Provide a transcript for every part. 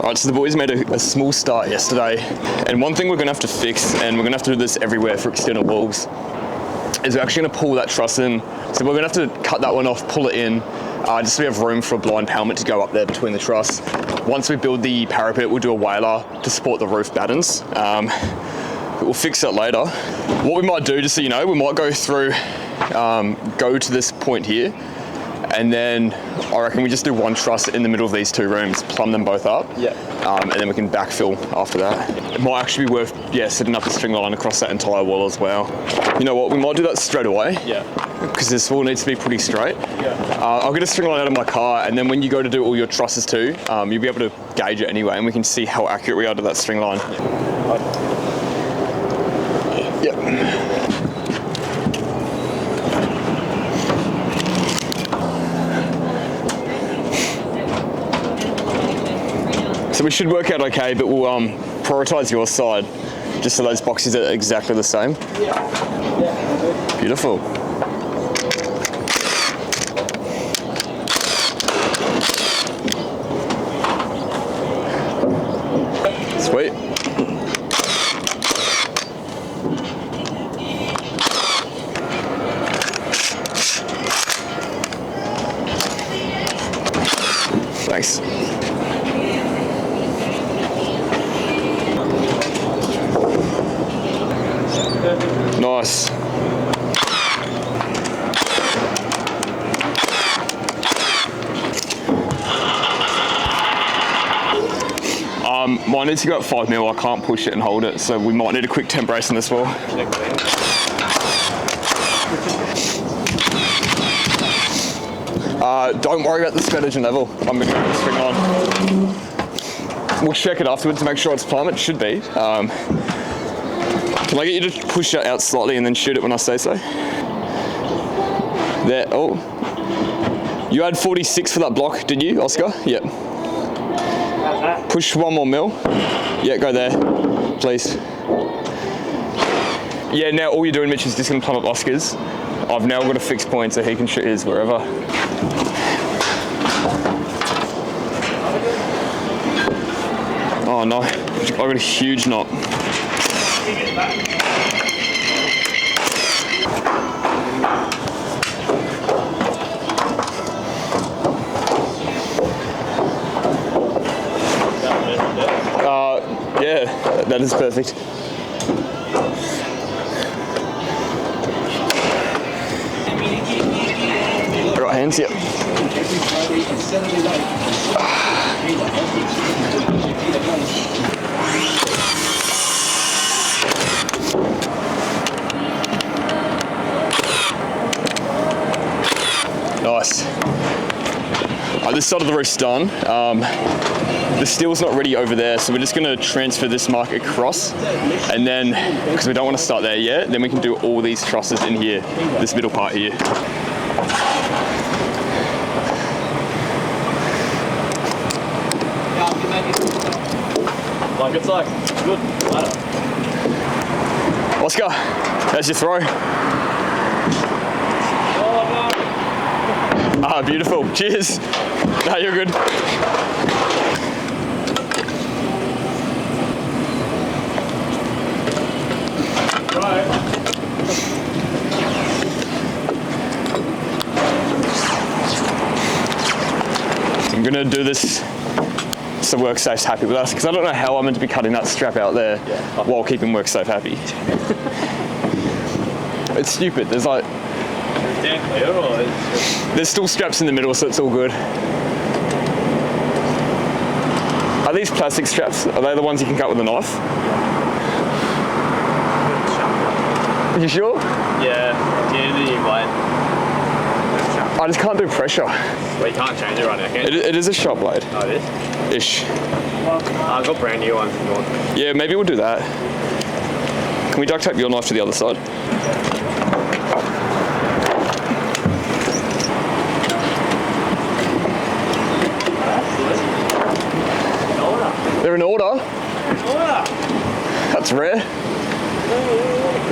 Alright, so the boys made a small start yesterday, and one thing we're going to have to fix, and we're going to have to do this everywhere for external walls, is we're actually going to pull that truss in. So we're going to have to cut that one off, pull it in, just so we have room for a blind pelmet to go up there between the truss. Once we build the parapet, we'll do a whaler to support the roof battens. We'll fix that later. What we might do, just so you know, we might go through, go to this point here, and then I reckon we just do one truss in the middle of these two rooms, plumb them both up, and then we can backfill after that. It might actually be worth, setting up a string line across that entire wall as well. You know what, we might do that straight away, because this wall needs to be pretty straight. I'll get a string line out of my car, and then when you go to do all your trusses too, you'll be able to gauge it anyway, and we can see how accurate we are to that string line. So we should work out okay, but we'll prioritise your side, just so those boxes are exactly the same. Beautiful. Sweet. Thanks. Nice. Mine needs to go at 5 mil. I can't push it and hold it, so we might need a quick temp brace on this wall. Don't worry about the spedition level. I'm going to go string on. We'll check it afterwards to make sure it's plumb. It should be. Can I get you to push that out slightly and then shoot it when I say so? There, oh. You had 46 for that block, did you, Oscar? Yep. Push 1 more mil. Yeah, go there, please. Yeah, now all you're doing, Mitch, is just going to plumb up Oscar's. I've now got a fixed point so he can shoot his wherever. Oh no, I've got a huge knot. Yeah, that is perfect. Right hands, yep. Nice. This side of the roof's done. The steel's not ready over there, so we're just going to transfer this mark across, and then, because we don't want to start there yet, then we can do all these trusses in here, this middle part here. Like it's like good ladder. Oscar, there's your throw. Ah, beautiful. Cheers. No, you're good. Right. I'm gonna do this so WorkSafe's happy with us, because I don't know how I'm meant to be cutting that strap out there while keeping WorkSafe happy. It's stupid. There's like... There's still straps in the middle, so it's all good. Are these plastic straps? Are they the ones you can cut with a knife? You sure? Yeah. Do you need a new blade? I just can't do pressure. Well, you can't change it right now, can you? It is a sharp blade. Oh, it is? Ish. I've got brand new ones if you want. Yeah, maybe we'll do that. Can we duct tape your knife to the other side? They're in order? That's rare.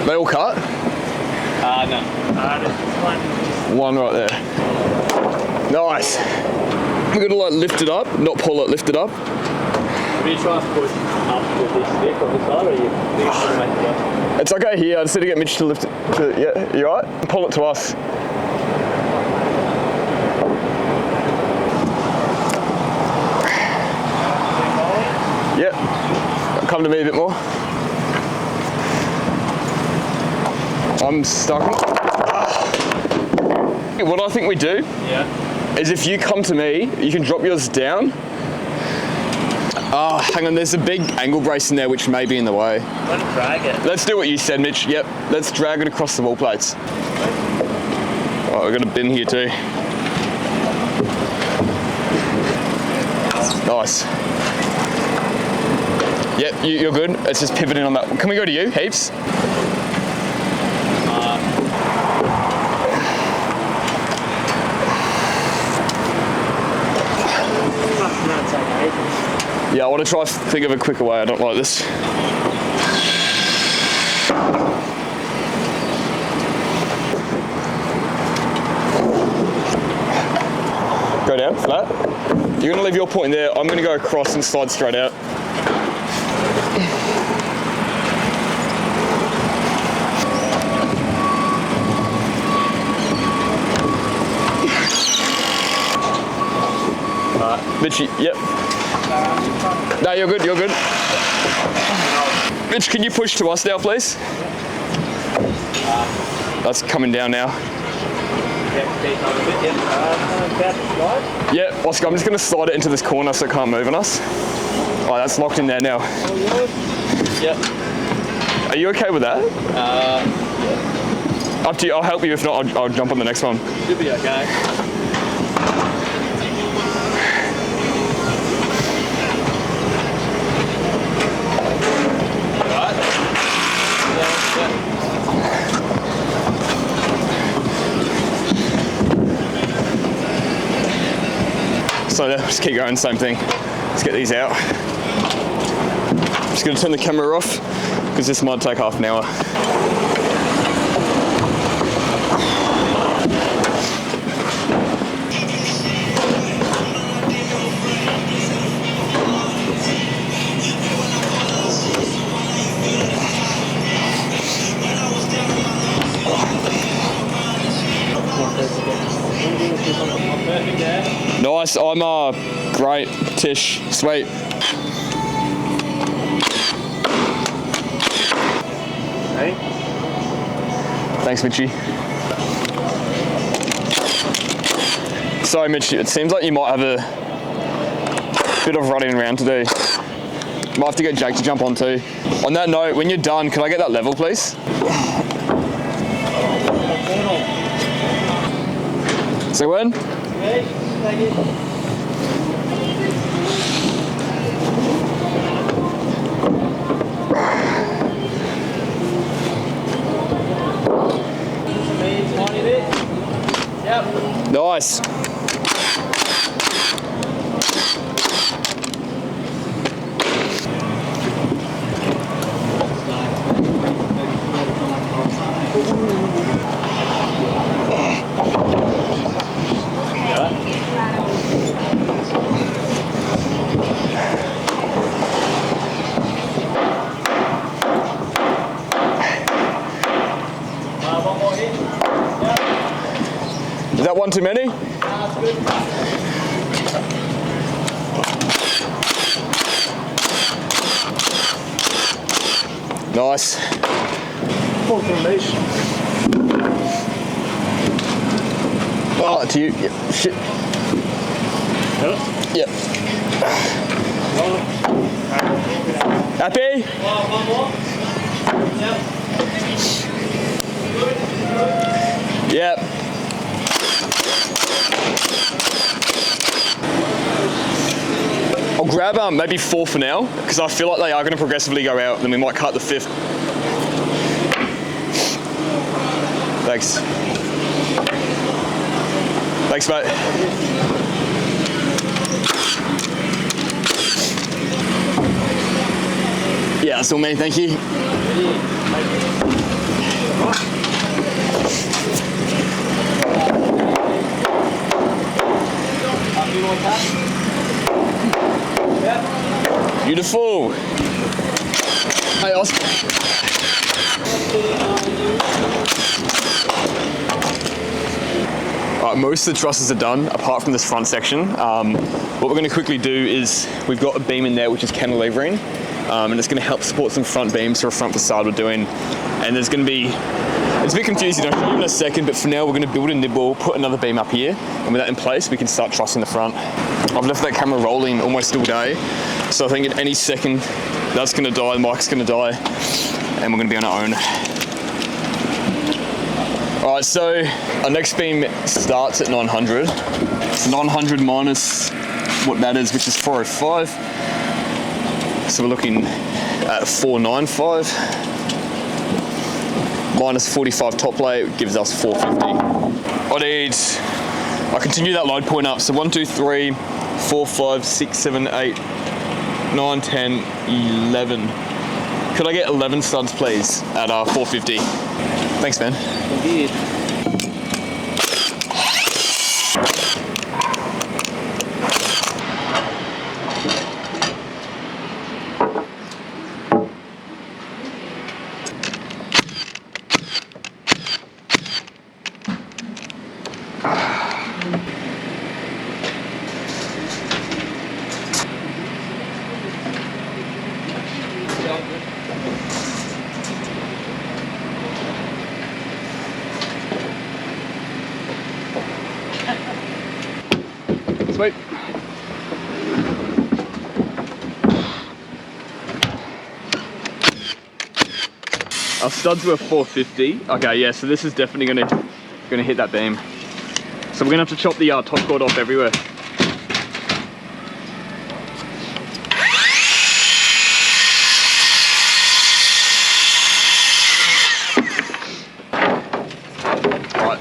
They all cut? No. One right there. Nice. We're gonna like lift it up, not pull it, lift it up. you try and push up with this stick on the side, or you think it's going to make it up? It's okay here. I just need to get Mitch to lift it. Yeah, you alright? Pull it to us. Yep. Come to me a bit more. I'm stuck. What I think we do is if you come to me, you can drop yours down. Hang on, there's a big angle brace in there which may be in the way. Let it drag it. Let's do what you said, Mitch. Yep, let's drag it across the wall plates. Oh, we've got a bin here too. Nice. Yep, you're good. It's just pivoting on that. Can we go to you, heaps? Yeah, I want to try to think of a quicker way. I don't like this. Go down, flat. You're going to leave your point there. I'm going to go across and slide straight out. Mitch, yep. No, you're good, you're good. Mitch, can you push to us now, please? That's coming down now. Yeah, Oscar, I'm just going to slide it into this corner so it can't move on us. Oh, that's locked in there now. Yep. Are you okay with that? Yeah. Up to you. I'll help you. If not, I'll jump on the next one. Should be okay. So just keep going, same thing. Let's get these out. I'm just going to turn the camera off because this might take half an hour. Nice, I'm great, Tish, sweet. Hey. Thanks, Mitchie. Sorry, Mitchie, it seems like you might have a bit of running around to do. Might have to get Jake to jump on too. On that note, when you're done, can I get that level, please? So when? Nice. Is that one too many? That's good. Nice. Full foundation. Oh, to you. Yep. Shit. Yep. Happy? One more. Yep. Yep. I'll grab maybe 4 for now, because I feel like they are going to progressively go out, then we might cut the 5th. Thanks. Thanks, mate. Yeah, that's all me, thank you. Beautiful. Hey, Oscar. Right, most of the trusses are done, apart from this front section. What we're going to quickly do is, we've got a beam in there which is cantilevering, and it's going to help support some front beams for a front facade we're doing. And there's going to be, it's a bit confusing, I'll show you in a second, but for now we're going to build a nibble, put another beam up here, and with that in place we can start trussing the front. I've left that camera rolling almost all day, so I think at any second that's going to die, the mic's going to die, and we're going to be on our own. Alright, so our next beam starts at 900. So 900 minus what that is, which is 405. So we're looking at 495. Minus 45 top plate gives us 450. I continue that load point up. So 1, 2, 3, 4, 5, 6, 7, 8, 9, 10, 11. Could I get 11 studs, please, at 450? Thanks, man. Indeed. Sweet. Our studs were 450. Okay, yeah, so this is definitely gonna hit that beam. So we're gonna have to chop the top cord off everywhere. Right,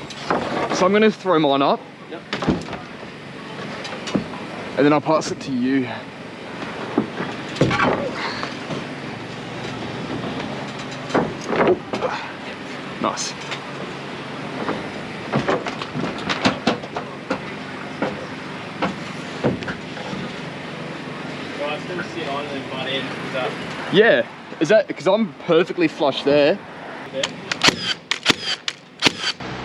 so I'm gonna throw mine up. Yep. And then I'll pass it to you. Nice. Right, it's gonna sit on and then butt in. Is that? Yeah, is that, because I'm perfectly flush there. Yeah.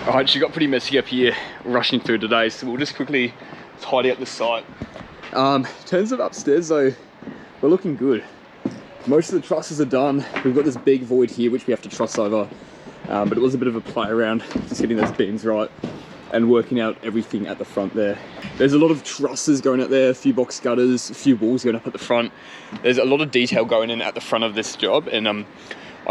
Alright, she got pretty messy up here, rushing through today, so we'll just quickly tidy up the site. In terms of upstairs though, we're looking good. Most of the trusses are done. We've got this big void here which we have to truss over, but it was a bit of a play around, just getting those beams right and working out everything at the front there. There's a lot of trusses going out there, a few box gutters, a few walls going up at the front. There's a lot of detail going in at the front of this job, and I'm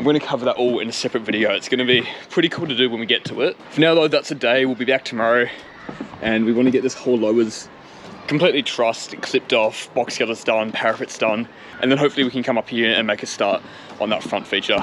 going to cover that all in a separate video. It's going to be pretty cool to do when we get to it. For now though, that's a day. We'll be back tomorrow, and we want to get this whole lowers completely trussed, clipped off, box gutters done, parapets done, and then hopefully we can come up here and make a start on that front feature.